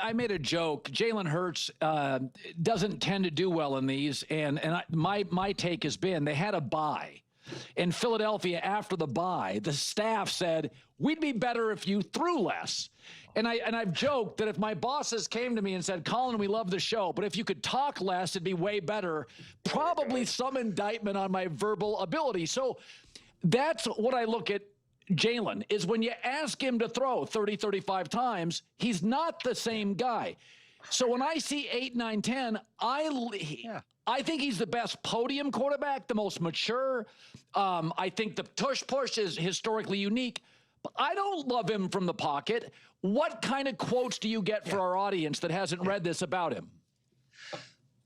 I made a joke. Jalen Hurts doesn't tend to do well in these, and my take has been they had a bye. In Philadelphia after the bye, the staff said, we'd be better if you threw less. And I've joked that if my bosses came to me and said, Colin, we love the show, but if you could talk less, it'd be way better. Probably some indictment on my verbal ability. So that's what I look at Jalen, is when you ask him to throw 30, 35 times, he's not the same guy. So when I see 8, 9, 10, I think he's the best podium quarterback, the most mature. I think the tush push is historically unique, but I don't love him from the pocket. What kind of quotes do you get for our audience that hasn't read this about him?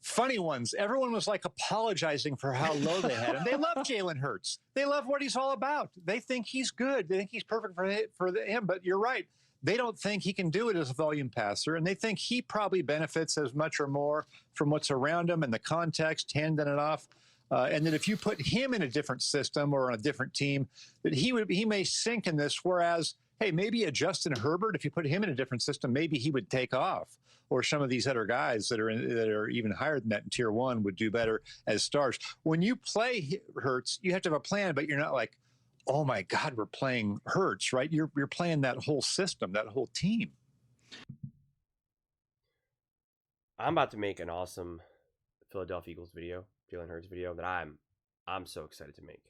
Funny ones. Everyone was like apologizing for how low they had him. They love Jalen Hurts. They love what he's all about. They think he's good. They think he's perfect for him. But you're right. They don't think he can do it as a volume passer, and they think he probably benefits as much or more from what's around him and the context, handing it off. And that if you put him in a different system or on a different team, that he may sink in this. Whereas, hey, maybe a Justin Herbert, if you put him in a different system, maybe he would take off. Or some of these other guys that are even higher than that in tier 1 would do better as stars. When you play Hurts, you have to have a plan, but you're not like, oh my God, we're playing Hurts, right? You're playing that whole system, that whole team. I'm about to make an awesome Philadelphia Eagles video, Jalen Hurts video, that I'm so excited to make.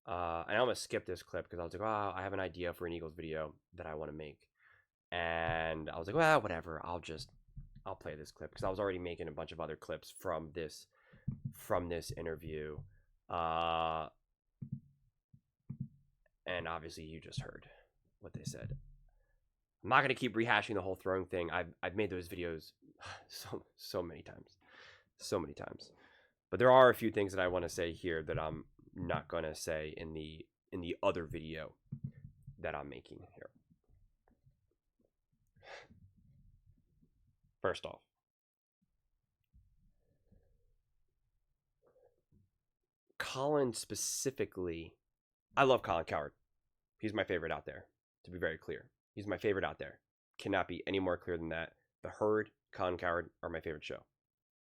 And I'm gonna skip this clip because I was like, oh, I have an idea for an Eagles video that I want to make, and I was like, well, whatever, I'll play this clip because I was already making a bunch of other clips from this interview. And obviously you just heard what they said. I'm not going to keep rehashing the whole throwing thing. I've made those videos so many times. But there are a few things that I want to say here that I'm not going to say in the other video that I'm making here. First off, Colin specifically, I love Colin Cowherd. He's my favorite out there, to be very clear. He's my favorite out there. Cannot be any more clear than that. The Herd, Colin Cowherd are my favorite show.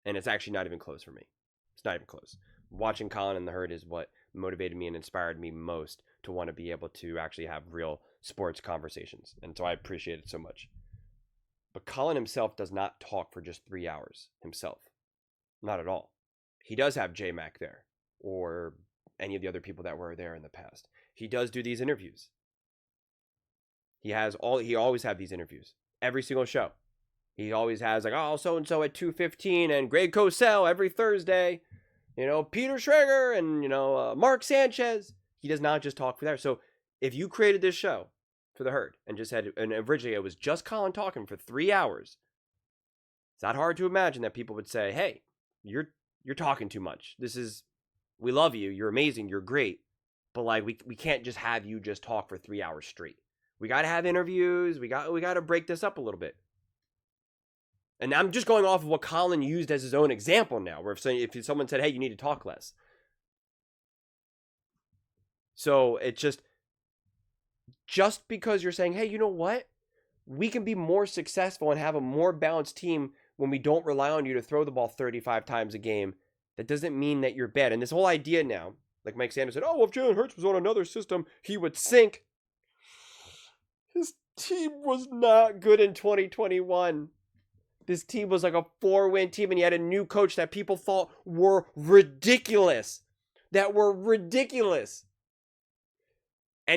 And it's actually not even close for me. It's not even close. Watching Colin and the Herd is what motivated me and inspired me most to want to be able to actually have real sports conversations. And so I appreciate it so much. But Colin himself does not talk for just 3 hours himself. Not at all. He does have J-Mac there, or any of the other people that were there in the past. He does do these interviews. He always have these interviews. Every single show. He always has like, oh, so-and-so at 2:15 and Greg Cosell every Thursday. You know, Peter Schrager and, Mark Sanchez. He does not just talk for there. So if you created this show for the Herd and originally it was just Colin talking for 3 hours, it's not hard to imagine that people would say, hey, you're talking too much. We love you. You're amazing. You're great. But like, we can't just have you just talk for 3 hours straight. We got to have interviews. We got to break this up a little bit. And I'm just going off of what Colin used as his own example now, where if someone said, hey, you need to talk less. So it's just because you're saying, hey, you know what? We can be more successful and have a more balanced team when we don't rely on you to throw the ball 35 times a game. That doesn't mean that you're bad. And this whole idea now, like Mike Sanders said, oh, well, if Jalen Hurts was on another system, he would sink. His team was not good in 2021. This team was like a 4-win team, and he had a new coach that people thought were ridiculous. And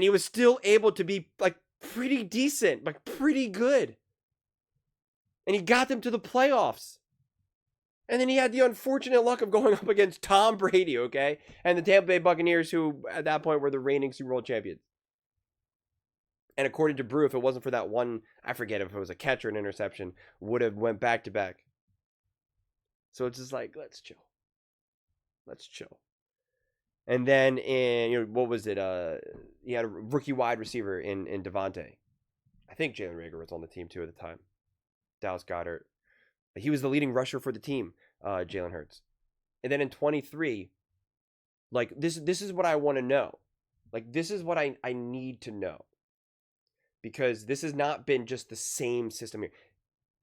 he was still able to be like pretty decent, like pretty good. And he got them to the playoffs. And then he had the unfortunate luck of going up against Tom Brady, okay? And the Tampa Bay Buccaneers, who at that point were the reigning Super Bowl champions. And according to Brew, if it wasn't for that one, I forget if it was a catch or an interception, would have went back to back. So it's just like, let's chill. And then what was it? He had a rookie wide receiver in Devontae. I think Jalen Reagor was on the team too at the time. Dallas Goedert. He was the leading rusher for the team, Jalen Hurts. And then in 23, like this is what I want to know. Like this is what I need to know. Because this has not been just the same system here.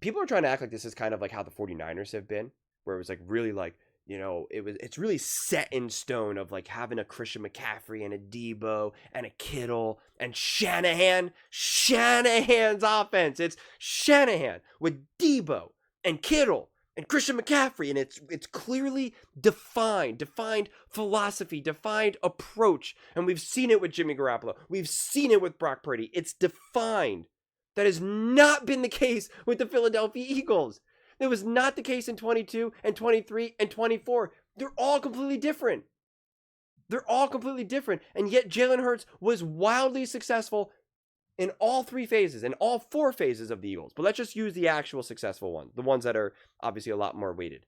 people are trying to act like this is kind of like how the 49ers have been, where it was like really like, it's really set in stone of like having a Christian McCaffrey and a Debo and a Kittle and Shanahan's offense. It's Shanahan with Debo and Kittle and Christian McCaffrey, and it's clearly defined philosophy, defined approach, and we've seen it with Jimmy Garoppolo. We've seen it with Brock Purdy. It's defined. That has not been the case with the Philadelphia Eagles. It was not the case in 22 and 23 and 24. They're all completely different. And yet Jalen Hurts was wildly successful in all 3 phases, in all 4 phases of the Eagles. But let's just use the actual successful ones, the ones that are obviously a lot more weighted.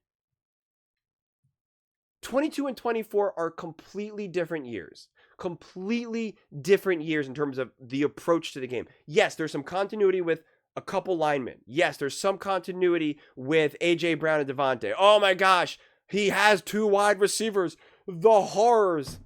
22 and 24 are completely different years. Completely different years in terms of the approach to the game. Yes, there's some continuity with a couple linemen. Yes, there's some continuity with A.J. Brown and Devontae. Oh my gosh, he has 2 wide receivers. The horrors.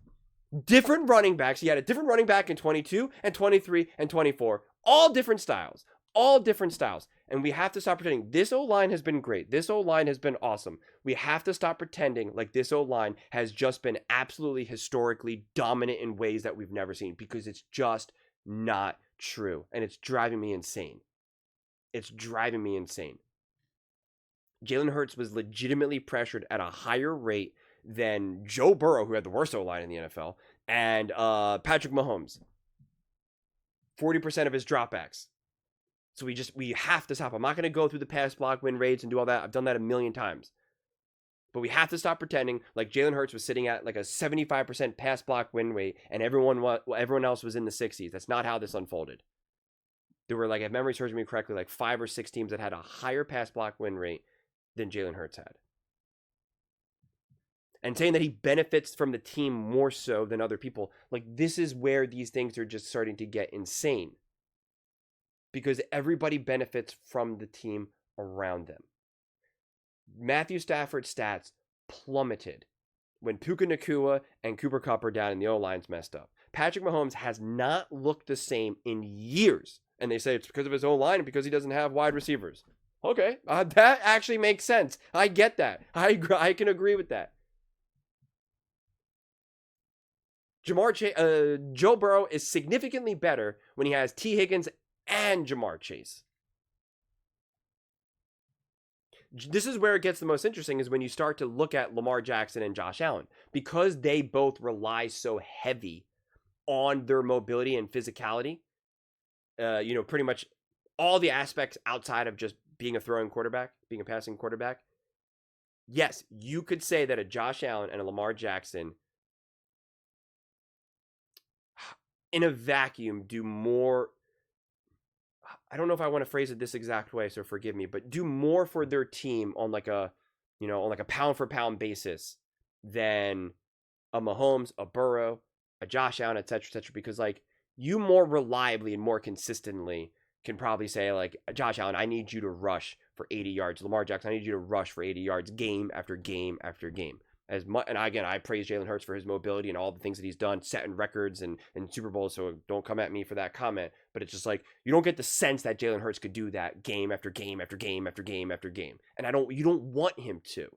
Different running backs. He had a different running back in 22 and 23 and 24. All different styles. And we have to stop pretending. This O-line has been great. This O-line has been awesome. We have to stop pretending like this O-line has just been absolutely historically dominant in ways that we've never seen, because it's just not true. And it's driving me insane. Jalen Hurts was legitimately pressured at a higher rate than Joe Burrow, who had the worst O-line in the NFL, and Patrick Mahomes. 40% of his dropbacks. So we have to stop. I'm not going to go through the pass block win rates and do all that. I've done that a million times. But we have to stop pretending like Jalen Hurts was sitting at like a 75% pass block win rate and everyone else was in the 60s. That's not how this unfolded. There were, like, if memory serves me correctly, like 5 or 6 teams that had a higher pass block win rate than Jalen Hurts had. And saying that he benefits from the team more so than other people, like, this is where these things are just starting to get insane. Because everybody benefits from the team around them. Matthew Stafford's stats plummeted when Puka Nacua and Cooper Kupp are down and the O-line's messed up. Patrick Mahomes has not looked the same in years. And they say it's because of his O-line and because he doesn't have wide receivers. Okay, that actually makes sense. I get that. I can agree with that. Joe Burrow is significantly better when he has T. Higgins and Jamar Chase. This is where it gets the most interesting, is when you start to look at Lamar Jackson and Josh Allen, because they both rely so heavy on their mobility and physicality. Pretty much all the aspects outside of just being a throwing quarterback, being a passing quarterback. Yes, you could say that a Josh Allen and a Lamar Jackson in a vacuum do more. I don't know if I want to phrase it this exact way, so forgive me, but do more for their team on like a pound for pound basis than a Mahomes, a Burrow, a Josh Allen, et cetera, because like you more reliably and more consistently can probably say like, Josh Allen, I need you to rush for 80 yards. Lamar Jackson, I need you to rush for 80 yards game after game after game. As much, and again, I praise Jalen Hurts for his mobility and all the things that he's done, setting records and Super Bowls, so don't come at me for that comment. But it's just like, you don't get the sense that Jalen Hurts could do that game after game after game after game after game. And you don't want him to.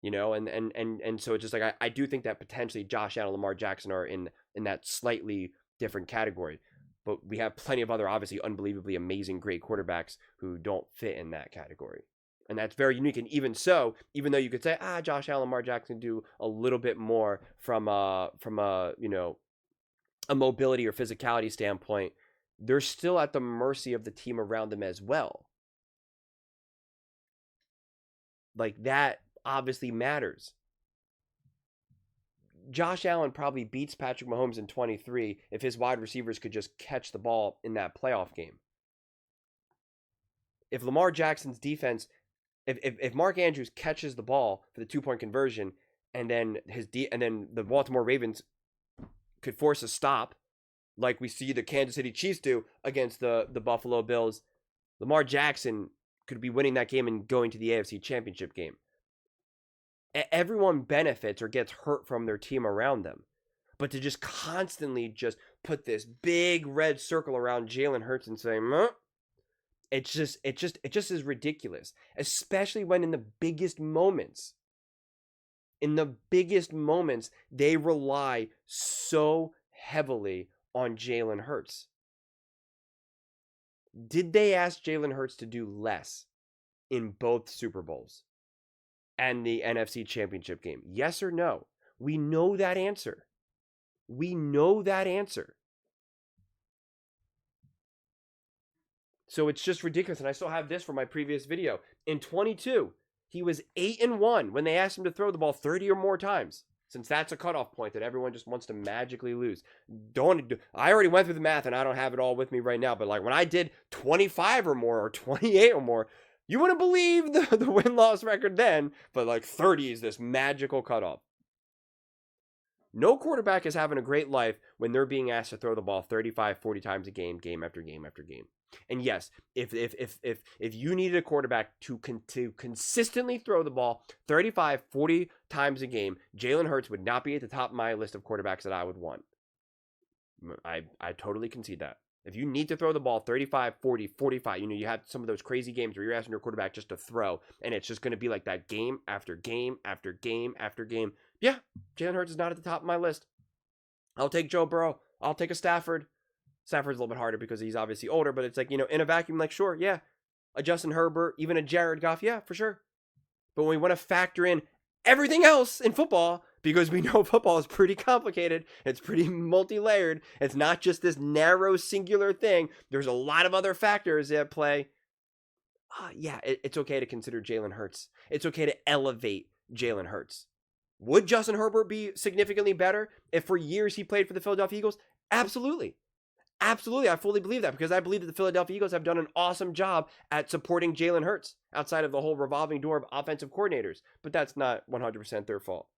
And so it's just like, I do think that potentially Josh Allen and Lamar Jackson are in that slightly different category. But we have plenty of other, obviously, unbelievably amazing, great quarterbacks who don't fit in that category. And that's very unique. And even so, even though you could say, Josh Allen, Lamar Jackson do a little bit more from a mobility or physicality standpoint, they're still at the mercy of the team around them as well. Like, that obviously matters. Josh Allen probably beats Patrick Mahomes in 23 if his wide receivers could just catch the ball in that playoff game. If Lamar Jackson's defense, if Mark Andrews catches the ball for the 2-point conversion, and then the Baltimore Ravens could force a stop, like we see the Kansas City Chiefs do against the Buffalo Bills, Lamar Jackson could be winning that game and going to the AFC Championship game. Everyone benefits or gets hurt from their team around them. But to just constantly just put this big red circle around Jalen Hurts and say, It just is ridiculous, especially when in the biggest moments, they rely so heavily on Jalen Hurts. Did they ask Jalen Hurts to do less in both Super Bowls and the NFC Championship game? Yes or no? We know that answer. So it's just ridiculous. And I still have this from my previous video. In 22, he was 8-1 when they asked him to throw the ball 30 or more times. Since that's a cutoff point that everyone just wants to magically lose. I already went through the math and I don't have it all with me right now. But like when I did 25 or more or 28 or more, you wouldn't believe the win-loss record then. But like 30 is this magical cutoff. No quarterback is having a great life when they're being asked to throw the ball 35, 40 times a game, game after game after game. And yes, if you needed a quarterback to consistently throw the ball 35, 40 times a game, Jalen Hurts would not be at the top of my list of quarterbacks that I would want. I totally concede that. If you need to throw the ball 35, 40, 45, you have some of those crazy games where you're asking your quarterback just to throw, and it's just going to be like that game after game after game after game. Yeah, Jalen Hurts is not at the top of my list. I'll take Joe Burrow. I'll take a Stafford. Stafford's a little bit harder because he's obviously older, but it's like, in a vacuum, like, sure, yeah. A Justin Herbert, even a Jared Goff, yeah, for sure. But when we want to factor in everything else in football, because we know football is pretty complicated, it's pretty multi-layered, it's not just this narrow, singular thing, there's a lot of other factors at play. Yeah, it's okay to consider Jalen Hurts. It's okay to elevate Jalen Hurts. Would Justin Herbert be significantly better if for years he played for the Philadelphia Eagles? Absolutely. Absolutely, I fully believe that because I believe that the Philadelphia Eagles have done an awesome job at supporting Jalen Hurts outside of the whole revolving door of offensive coordinators. But that's not 100% their fault.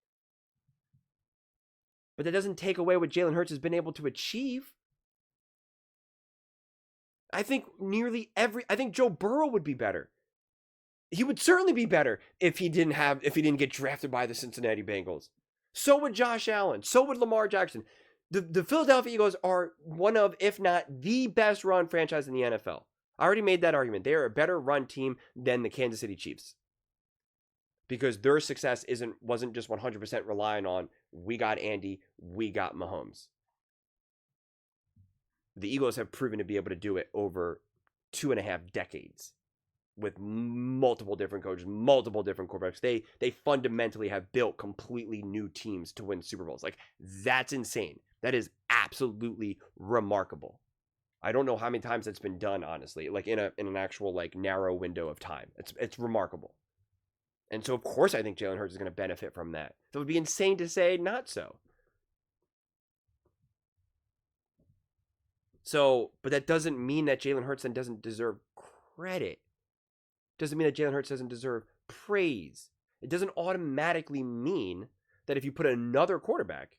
But that doesn't take away what Jalen Hurts has been able to achieve. I think I think Joe Burrow would be better. He would certainly be better if he didn't get drafted by the Cincinnati Bengals. So would Josh Allen. So would Lamar Jackson. The Philadelphia Eagles are one of, if not the best run franchise in the NFL. I already made that argument. They are a better run team than the Kansas City Chiefs. Because their success wasn't just 100% relying on, we got Andy, we got Mahomes. The Eagles have proven to be able to do it over 2.5 decades. With multiple different coaches, multiple different quarterbacks. They fundamentally have built completely new teams to win Super Bowls. Like, that's insane. That is absolutely remarkable. I don't know how many times that's been done, honestly, like in an actual like narrow window of time. It's remarkable. And so, of course, I think Jalen Hurts is going to benefit from that. It would be insane to say not so. So, but that doesn't mean that Jalen Hurts then doesn't deserve credit. Doesn't mean that Jalen Hurts doesn't deserve praise. It doesn't automatically mean that if you put another quarterback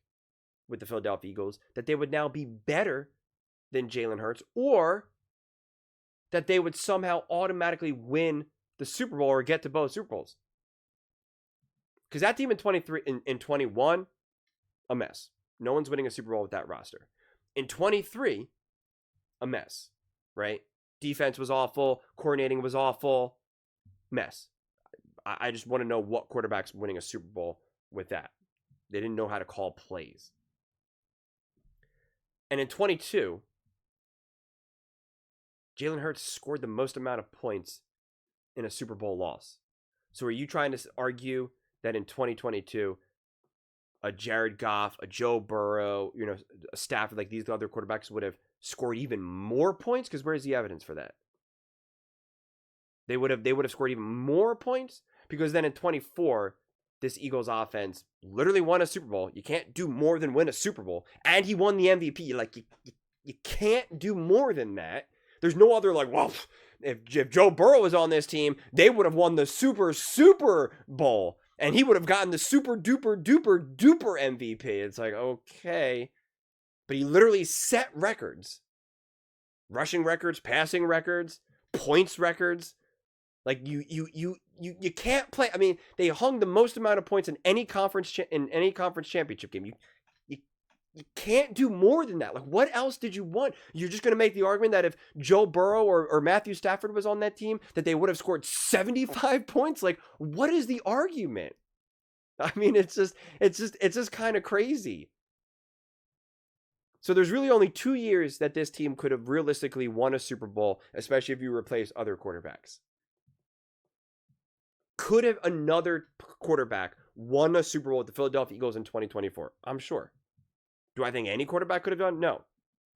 with the Philadelphia Eagles, that they would now be better than Jalen Hurts, or that they would somehow automatically win the Super Bowl or get to both Super Bowls. Because that team in 21, a mess. No one's winning a Super Bowl with that roster. In 23, a mess, right? Defense was awful. Coordinating was awful. Mess. I just want to know what quarterback's winning a Super Bowl with that. They didn't know how to call plays. And in 22, Jalen Hurts scored the most amount of points in a Super Bowl loss. So are you trying to argue that in 2022, a Jared Goff, a Joe Burrow, a Stafford, like these other quarterbacks would have scored even more points? Because where's the evidence for that? They would have scored even more points, because then in 24, this Eagles offense literally won a Super Bowl. You can't do more than win a Super Bowl. And he won the MVP. Like, you can't do more than that. There's no other, like, well, if Joe Burrow was on this team, they would have won the Super Bowl. And he would have gotten the super duper MVP. It's like, okay. But he literally set records. Rushing records, passing records, points records. Like, you can't play. I mean, they hung the most amount of points in any conference championship game. You can't do more than that. Like, what else did you want? You're just going to make the argument that if Joe Burrow or Matthew Stafford was on that team, that they would have scored 75 points? Like, what is the argument? I mean, it's just kind of crazy. So there's really only 2 years that this team could have realistically won a Super Bowl, especially if you replace other quarterbacks. Could have another quarterback won a Super Bowl with the Philadelphia Eagles in 2024? I'm sure. Do I think any quarterback could have done? No.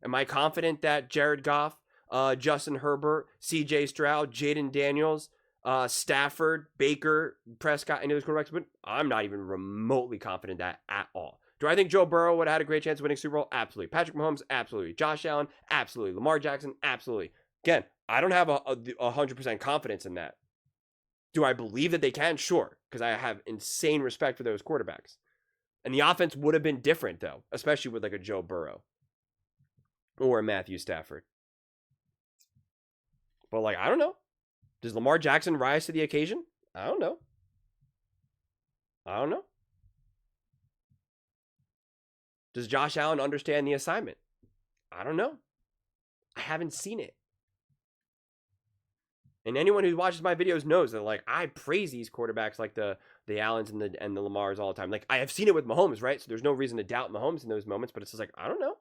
Am I confident that Jared Goff, Justin Herbert, C.J. Stroud, Jaden Daniels, Stafford, Baker, Prescott, any of those quarterbacks? But I'm not even remotely confident that at all. Do I think Joe Burrow would have had a great chance of winning Super Bowl? Absolutely. Patrick Mahomes? Absolutely. Josh Allen? Absolutely. Lamar Jackson? Absolutely. Again, I don't have a 100% confidence in that. Do I believe that they can? Sure, because I have insane respect for those quarterbacks. And the offense would have been different, though, especially with like a Joe Burrow or a Matthew Stafford. But like, I don't know. Does Lamar Jackson rise to the occasion? I don't know. Does Josh Allen understand the assignment? I don't know. I haven't seen it. And anyone who watches my videos knows that, like, I praise these quarterbacks like the Allens and the Lamars all the time. Like, I have seen it with Mahomes, right? So there's no reason to doubt Mahomes in those moments, but it's just like, I don't know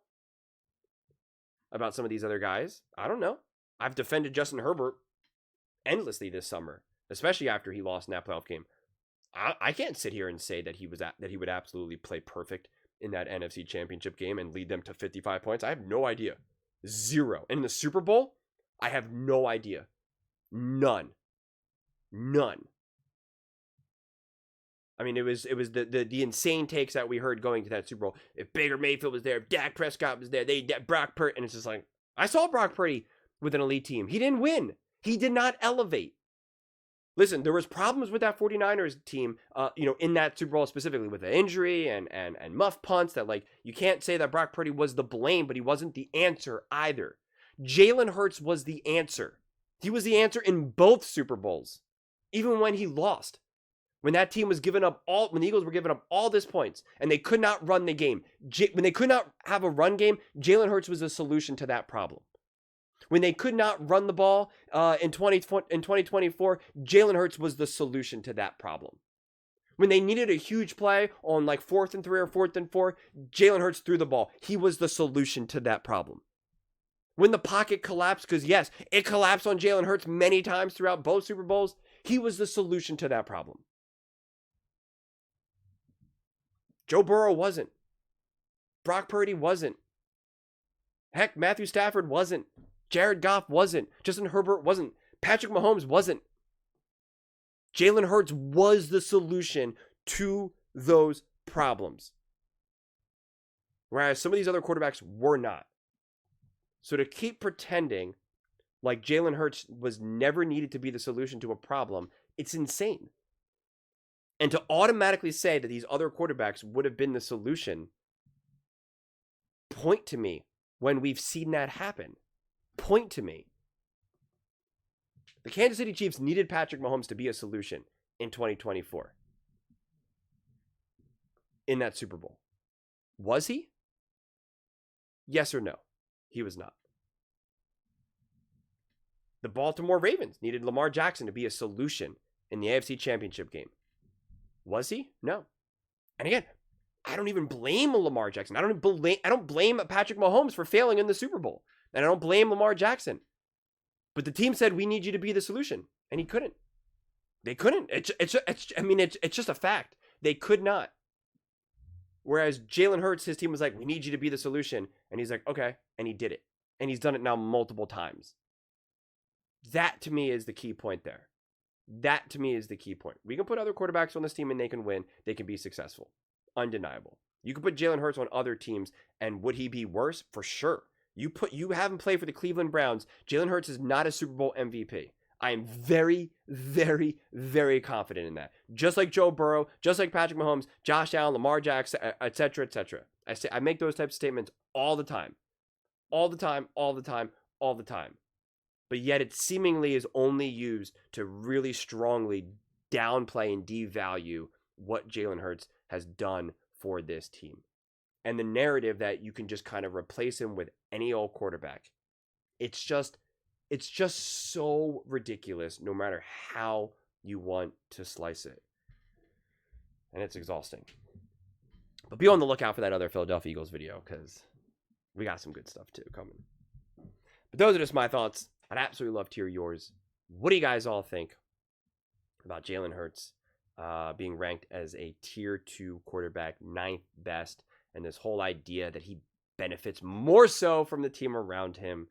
about some of these other guys. I don't know. I've defended Justin Herbert endlessly this summer, especially after he lost in that playoff game. I can't sit here and say that he would absolutely play perfect in that NFC Championship game and lead them to 55 points. I have no idea. Zero. And in the Super Bowl, I have no idea. None. I mean, it was the insane takes that we heard going to that Super Bowl. If Baker Mayfield was there, if Dak Prescott was there, Brock Purdy, and it's just like, I saw Brock Purdy with an elite team. He didn't win. He did not elevate. Listen, there was problems with that 49ers team, in that Super Bowl specifically with the injury and muff punts that, like, you can't say that Brock Purdy was the blame, but he wasn't the answer either. Jalen Hurts was the answer. He was the answer in both Super Bowls, even when he lost. When that team was when the Eagles were giving up all this points and they could not run the game. When they could not have a run game, Jalen Hurts was a solution to that problem. When they could not run the ball in 2024, Jalen Hurts was the solution to that problem. When they needed a huge play on like 4th and 3 or 4th and 4, Jalen Hurts threw the ball. He was the solution to that problem. When the pocket collapsed, because yes, it collapsed on Jalen Hurts many times throughout both Super Bowls, he was the solution to that problem. Joe Burrow wasn't. Brock Purdy wasn't. Heck, Matthew Stafford wasn't. Jared Goff wasn't. Justin Herbert wasn't. Patrick Mahomes wasn't. Jalen Hurts was the solution to those problems. Whereas some of these other quarterbacks were not. So to keep pretending like Jalen Hurts was never needed to be the solution to a problem, it's insane. And to automatically say that these other quarterbacks would have been the solution, point to me when we've seen that happen. Point to me. The Kansas City Chiefs needed Patrick Mahomes to be a solution in 2024. In that Super Bowl. Was he? Yes or no? He was not. The Baltimore Ravens needed Lamar Jackson to be a solution in the AFC Championship game. Was he? No. And again, I don't even blame Lamar Jackson. I don't blame Patrick Mahomes for failing in the Super Bowl. And I don't blame Lamar Jackson. But the team said, we need you to be the solution. And he couldn't. They couldn't. It's just a fact. They could not. Whereas Jalen Hurts, his team was like, we need you to be the solution. And he's like, okay. And he did it. And he's done it now multiple times. That to me is the key point there. That to me is the key point. We can put other quarterbacks on this team and they can win. They can be successful. Undeniable. You can put Jalen Hurts on other teams and would he be worse? For sure. You have him play for the Cleveland Browns. Jalen Hurts is not a Super Bowl MVP. I am very, very, very confident in that. Just like Joe Burrow, just like Patrick Mahomes, Josh Allen, Lamar Jackson, etc., etc. I make those types of statements all the time. All the time. But yet it seemingly is only used to really strongly downplay and devalue what Jalen Hurts has done for this team. and the narrative that you can just kind of replace him with any old quarterback. It's just so ridiculous no matter how you want to slice it. And it's exhausting. But be on the lookout for that other Philadelphia Eagles video, because we got some good stuff too coming. But those are just my thoughts. I'd absolutely love to hear yours. What do you guys all think about Jalen Hurts being ranked as a tier 2 quarterback, 9th best, and this whole idea that he benefits more so from the team around him,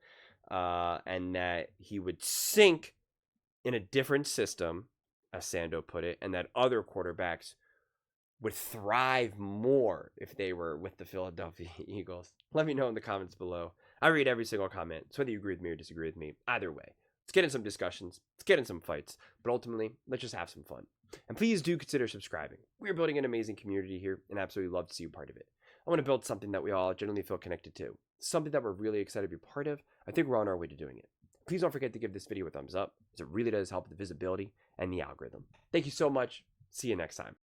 and that he would sink in a different system, as Sando put it, and that other quarterbacks would thrive more if they were with the Philadelphia Eagles? Let me know in the comments below. I read every single comment, so whether you agree with me or disagree with me, either way, let's get in some discussions, let's get in some fights, but ultimately, let's just have some fun. And please do consider subscribing. We're building an amazing community here, and absolutely love to see you part of it. I want to build something that we all generally feel connected to, something that we're really excited to be part of. I think we're on our way to doing it. Please don't forget to give this video a thumbs up, as it really does help with the visibility and the algorithm. Thank you so much. See you next time.